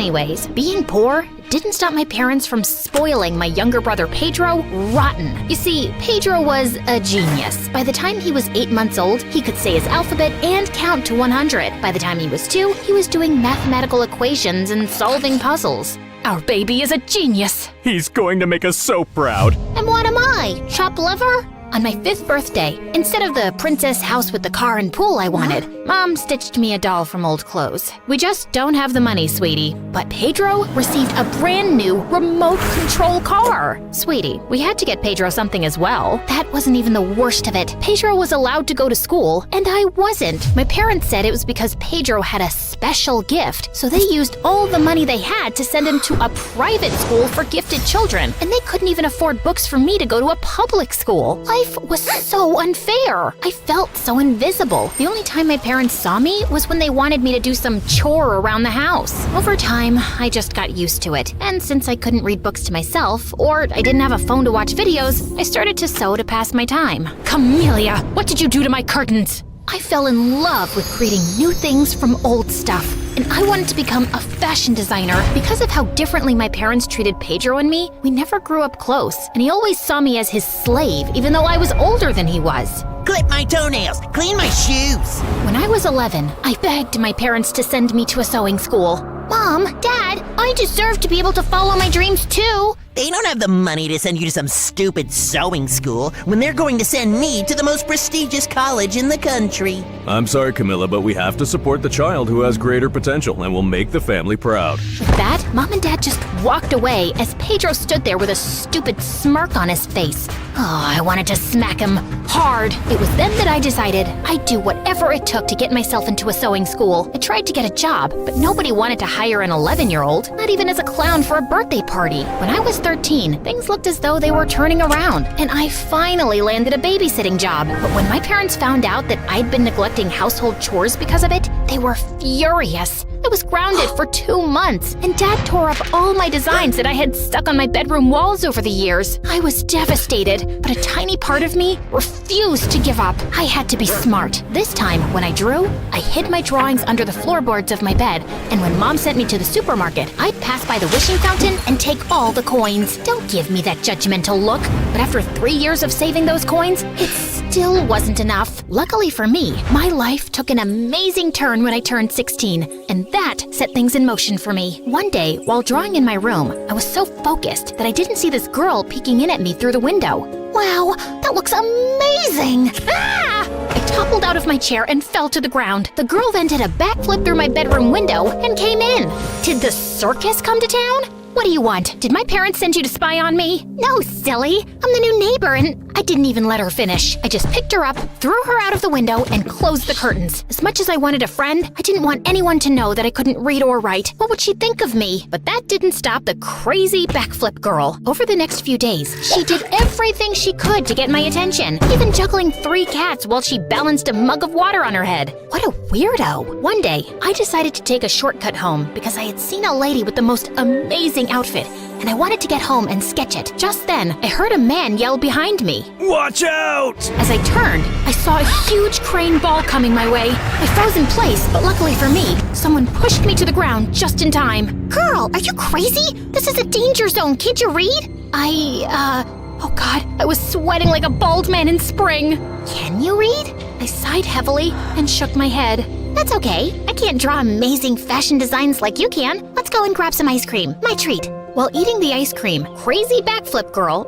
Anyways, being poor didn't stop my parents from spoiling my younger brother Pedro rotten. You see, Pedro was a genius. By the time he was 8 months old, he could say his alphabet and count to 100. By the time he was 2, he was doing mathematical equations and solving puzzles. Our baby is a genius. He's going to make us so proud. And what am I, chopped liver? On my 5th birthday, instead of the princess house with the car and pool I wanted, Mom stitched me a doll from old clothes. We just don't have the money, sweetie. But Pedro received a brand new remote control car. Sweetie, we had to get Pedro something as well. That wasn't even the worst of it. Pedro was allowed to go to school, and I wasn't. My parents said it was because Pedro had a special gift, so they used all the money they had to send him to a private school for gifted children, and they couldn't even afford books for me to go to a public school. Life was so unfair. I felt so invisible. The only time my parents saw me was when they wanted me to do some chore around the house. Over time, I just got used to it. And since I couldn't read books to myself, or I didn't have a phone to watch videos, I started to sew to pass my time. Camellia, what did you do to my curtains? I fell in love with creating new things from old stuff, and I wanted to become a fashion designer. Because of how differently my parents treated Pedro and me, we never grew up close, and he always saw me as his slave, even though I was older than he was. Clip my toenails, clean my shoes. When I was 11, I begged my parents to send me to a sewing school. Mom, Dad, I deserve to be able to follow my dreams too. They don't have the money to send you to some stupid sewing school when they're going to send me to the most prestigious college in the country. I'm sorry, Camilla, but we have to support the child who has greater potential and will make the family proud. With that, Mom and Dad just walked away as Pedro stood there with a stupid smirk on his face. Oh, I wanted to smack him hard. It was then that I decided I'd do whatever it took to get myself into a sewing school. I tried to get a job, but nobody wanted to hire an 11-year-old, not even as a clown for a birthday party. When I was 13, things looked as though they were turning around, and I finally landed a babysitting job. But when my parents found out that I'd been neglecting household chores because of it, they were furious. I was grounded for 2 months, and Dad tore up all my designs that I had stuck on my bedroom walls over the years. I was devastated, but a tiny part of me refused to give up. I had to be smart. This time, when I drew, I hid my drawings under the floorboards of my bed, and when Mom sent me to the supermarket, I'd pass by the wishing fountain and take all the coins. Don't give me that judgmental look. But after 3 years of saving those coins, it still wasn't enough. Luckily for me, my life took an amazing turn when I turned 16, and that set things in motion for me. One day, while drawing in my room, I was so focused that I didn't see this girl peeking in at me through the window. Wow, that looks amazing! Ah! I toppled out of my chair and fell to the ground. The girl then did a backflip through my bedroom window and came in. Did the circus come to town? What do you want? Did my parents send you to spy on me? No, silly. I'm the new neighbor, and I didn't even let her finish. I just picked her up, threw her out of the window, and closed the curtains. As much as I wanted a friend, I didn't want anyone to know that I couldn't read or write. What would she think of me? But that didn't stop the crazy backflip girl. Over the next few days, she did everything she could to get my attention, even juggling 3 cats while she balanced a mug of water on her head. What a weirdo. One day, I decided to take a shortcut home because I had seen a lady with the most amazing outfit, and I wanted to get home and sketch it. Just then, I heard a man yell behind me. Watch out! As I turned, I saw a huge crane ball coming my way. I froze in place, but luckily for me, someone pushed me to the ground just in time. Girl, are you crazy? This is a danger zone. Can't you read? Oh God, I was sweating like a bald man in spring. Can you read? I sighed heavily and shook my head. That's okay. I can't draw amazing fashion designs like you can. Let's go and grab some ice cream. My treat. While eating the ice cream, crazy backflip girl,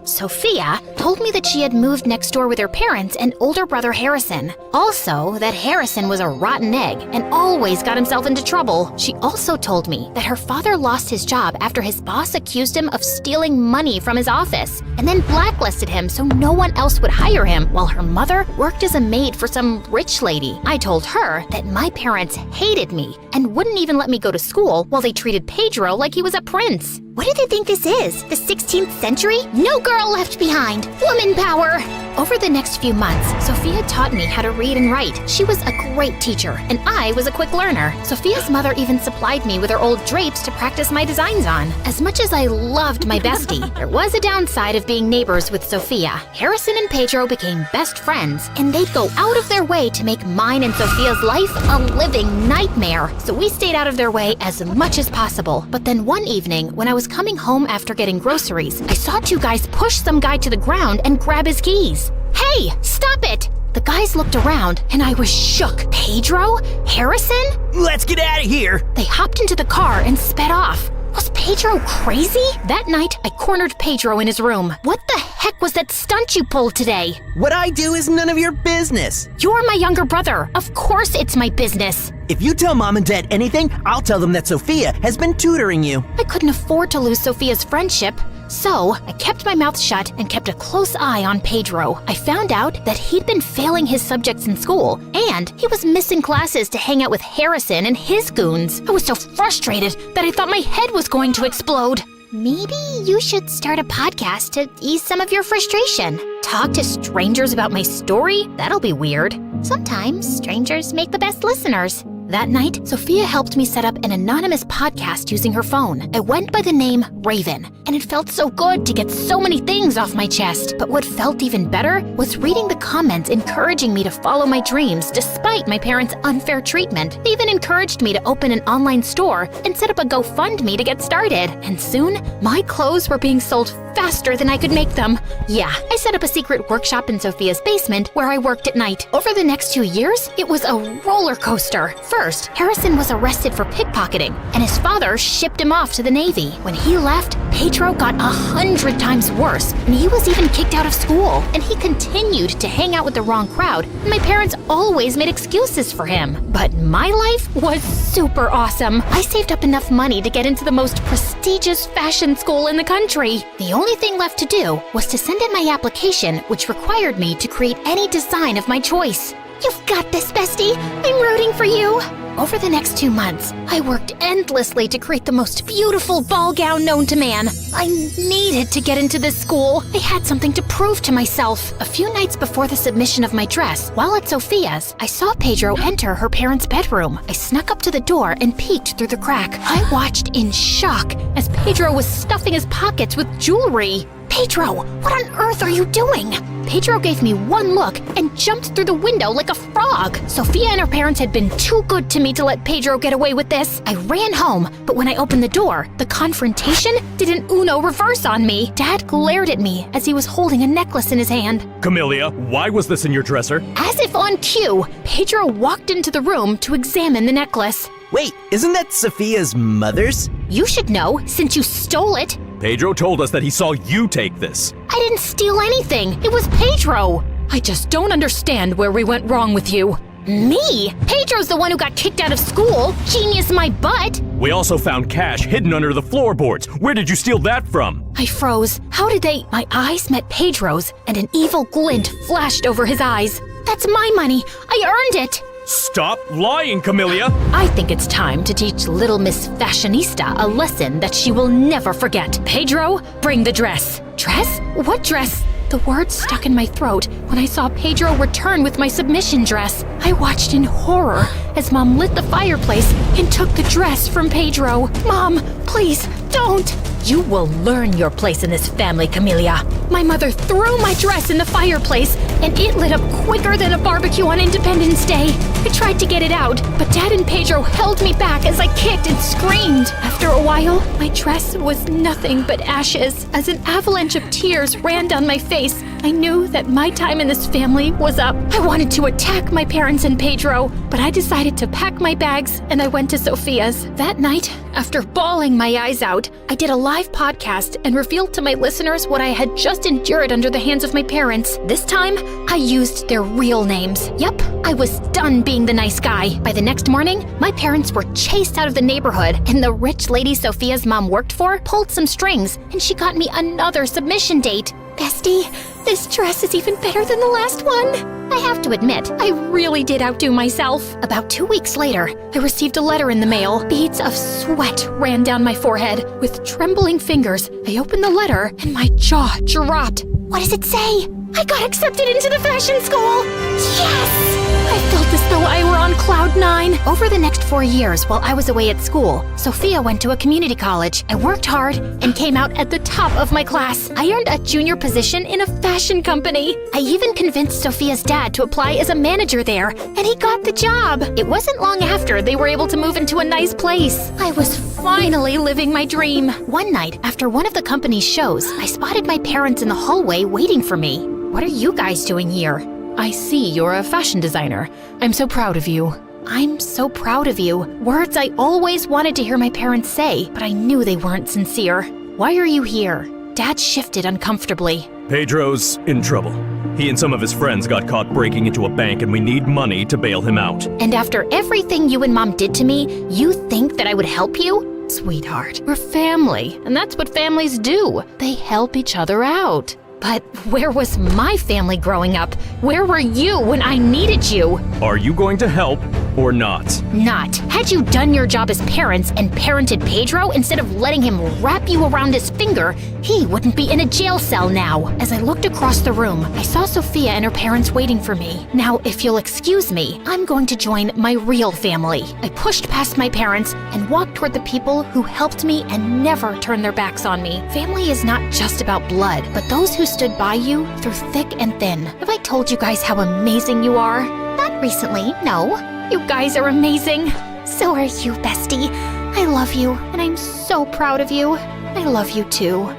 Sophia, told me that she had moved next door with her parents and older brother Harrison. Also, that Harrison was a rotten egg and always got himself into trouble. She also told me that her father lost his job after his boss accused him of stealing money from his office and then blacklisted him so no one else would hire him, while her mother worked as a maid for some rich lady. I told her that my parents hated me and wouldn't even let me go to school while they treated Pedro like he was a prince. What do they think this is? The 16th century? No girl left behind. Woman power! Over the next few months, Sophia taught me how to read and write. She was a great teacher, and I was a quick learner. Sophia's mother even supplied me with her old drapes to practice my designs on. As much as I loved my bestie, there was a downside of being neighbors with Sophia. Harrison and Pedro became best friends, and they'd go out of their way to make mine and Sophia's life a living nightmare. So we stayed out of their way as much as possible. But then one evening, when I was coming home after getting groceries, I saw two guys push some guy to the ground and grab his keys. Hey, stop it! The guys looked around, and I was shook. Pedro? Harrison? Let's get out of here! They hopped into the car and sped off. Was Pedro crazy? That night, I cornered Pedro in his room. What the heck was that stunt you pulled today? What I do is none of your business. You're my younger brother. Of course it's my business. If you tell Mom and Dad anything, I'll tell them that Sophia has been tutoring you. I couldn't afford to lose Sophia's friendship. So, I kept my mouth shut and kept a close eye on Pedro. I found out that he'd been failing his subjects in school, and he was missing classes to hang out with Harrison and his goons. I was so frustrated that I thought my head was going to explode. Maybe you should start a podcast to ease some of your frustration. Talk to strangers about my story? That'll be weird. Sometimes strangers make the best listeners. That night, Sophia helped me set up an anonymous podcast using her phone. I went by the name Raven, and it felt so good to get so many things off my chest. But what felt even better was reading the comments encouraging me to follow my dreams despite my parents' unfair treatment. They even encouraged me to open an online store and set up a GoFundMe to get started. And soon, my clothes were being sold faster than I could make them. Yeah, I set up a secret workshop in Sophia's basement where I worked at night. Over the next 2 years, it was a roller coaster. First, Harrison was arrested for pickpocketing, and his father shipped him off to the Navy. When he left, Pedro got 100 times worse, and he was even kicked out of school. And he continued to hang out with the wrong crowd, and my parents always made excuses for him. But my life was super awesome. I saved up enough money to get into the most prestigious fashion school in the country. The only thing left to do was to send in my application, which required me to create any design of my choice. You've got this, bestie. I'm rooting for you. Over the next 2 months, I worked endlessly to create the most beautiful ball gown known to man. I needed to get into this school. I had something to prove to myself. A few nights before the submission of my dress, while at Sophia's, I saw Pedro enter her parents' bedroom. I snuck up to the door and peeked through the crack. I watched in shock as Pedro was stuffing his pockets with jewelry. Pedro, what on earth are you doing? Pedro gave me one look and jumped through the window like a frog. Sophia and her parents had been too good to me to let Pedro get away with this. I ran home, but when I opened the door, the confrontation did an Uno reverse on me. Dad glared at me as he was holding a necklace in his hand. Camellia, why was this in your dresser? As if on cue, Pedro walked into the room to examine the necklace. Wait, isn't that Sophia's mother's? You should know, since you stole it. Pedro told us that he saw you take this. I didn't steal anything. It was Pedro. I just don't understand where we went wrong with you. Me? Pedro's the one who got kicked out of school. Genius my butt. We also found cash hidden under the floorboards. Where did you steal that from? I froze. How did they? My eyes met Pedro's, and an evil glint flashed over his eyes. That's my money. I earned it. Stop lying, Camellia! I think it's time to teach little Miss Fashionista a lesson that she will never forget. Pedro, bring the dress. Dress? What dress? The words stuck in my throat when I saw Pedro return with my submission dress. I watched in horror as Mom lit the fireplace and took the dress from Pedro. Mom, please, don't! You will learn your place in this family, Camellia. My mother threw my dress in the fireplace, and it lit up quicker than a barbecue on Independence Day. I tried to get it out, but Dad and Pedro held me back as I kicked and screamed. After a while, my dress was nothing but ashes. As an avalanche of tears ran down my face, I knew that my time in this family was up. I wanted to attack my parents and Pedro, but I decided to pack my bags and I went to Sophia's. That night, after bawling my eyes out, I did a live podcast and revealed to my listeners what I had just endured under the hands of my parents. This time, I used their real names. Yep, I was done being the nice guy. By the next morning, my parents were chased out of the neighborhood, and the rich lady Sophia's mom worked for pulled some strings, and she got me another submission date. Bestie, This dress is even better than the last one. I have to admit, I really did outdo myself. About 2 weeks later, I received a letter in the mail. Beads of sweat ran down my forehead. With trembling fingers, I opened the letter and my jaw dropped. What does it say? I got accepted into the fashion school! Yes! I felt as though I were on cloud 9. Over the next 4 years while I was away at school, Sophia went to a community college. I worked hard and came out at the top of my class. I earned a junior position in a fashion company. I even convinced Sophia's dad to apply as a manager there, and he got the job. It wasn't long after they were able to move into a nice place. I was finally living my dream. One night, after one of the company's shows, I spotted my parents in the hallway waiting for me. What are you guys doing here? I see you're a fashion designer. I'm so proud of you. I'm so proud of you. Words I always wanted to hear my parents say, but I knew they weren't sincere. Why are you here? Dad shifted uncomfortably. Pedro's in trouble. He and some of his friends got caught breaking into a bank and we need money to bail him out. And after everything you and Mom did to me, you think that I would help you? Sweetheart, we're family, and that's what families do. They help each other out. But where was my family growing up? Where were you when I needed you? Are you going to help or not? Not. Had you done your job as parents and parented Pedro instead of letting him wrap you around his finger, he wouldn't be in a jail cell now. As I looked across the room, I saw Sophia and her parents waiting for me. Now, if you'll excuse me, I'm going to join my real family. I pushed past my parents and walked toward the people who helped me and never turned their backs on me. Family is not just about blood, but those who stood by you through thick and thin. Have I told you guys how amazing you are? Not recently, no. You guys are amazing. So are you, bestie. I love you, and I'm so proud of you. I love you too.